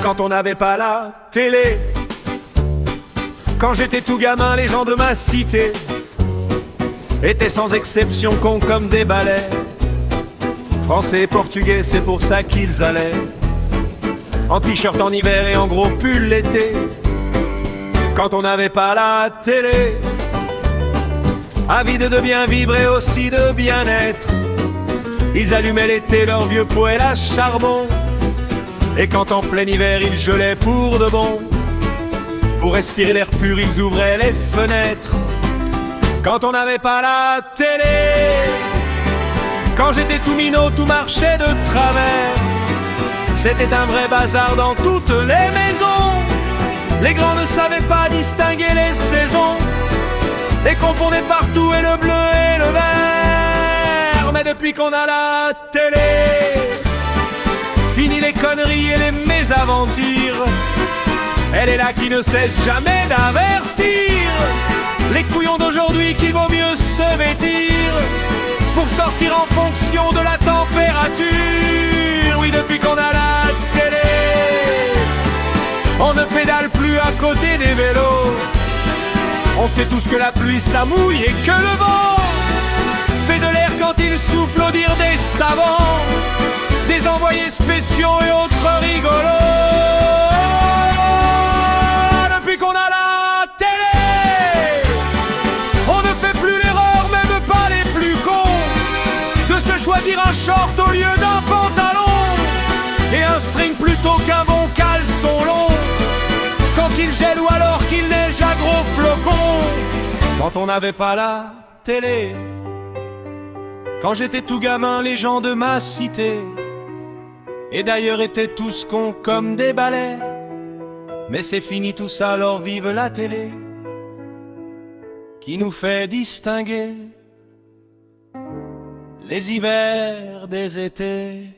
quand on n'avait pas la télé. Quand j'étais tout gamin, les gens de ma cité étaient sans exception cons comme des balais. Français et portugais, c'est pour ça qu'ils allaient en t-shirt en hiver et en gros pull l'été. Quand on n'avait pas la télé, avides de bien vivre et aussi de bien-être, ils allumaient l'été leur vieux poêle à charbon. Et quand en plein hiver ils gelaient pour de bon, pour respirer l'air pur ils ouvraient les fenêtres. Quand on n'avait pas la télé, quand j'étais tout minot, tout marchait de travers. C'était un vrai bazar dans toutes les maisons. Les grands ne savaient pas distinguer les saisons et confondaient partout et le bleu et le vert. Mais depuis qu'on a la télé, fini les conneries et les mésaventures. Elle est là qui ne cesse jamais d'avertir les couillons d'aujourd'hui qu'il vaut mieux se vêtir pour sortir en fonction de la température. Oui, depuis qu'on a la télé, on ne pédale plus à côté des vélos. On sait tous que la pluie ça mouille et que le vent fait de l'air quand il souffle au dire des savants, des envoyés spéciaux et autres rigolos. Depuis qu'on a la télé, on ne fait plus l'erreur, même pas les plus cons, de se choisir un short au lieu d'un pantalon et un string plutôt qu'un bon caleçon long quand il gèle ou alors qu'il neige à gros flocons. Quand on n'avait pas la télé, quand j'étais tout gamin, les gens de ma cité et d'ailleurs étaient tous cons comme des balais. Mais c'est fini tout ça, alors vive la télé qui nous fait distinguer les hivers des étés.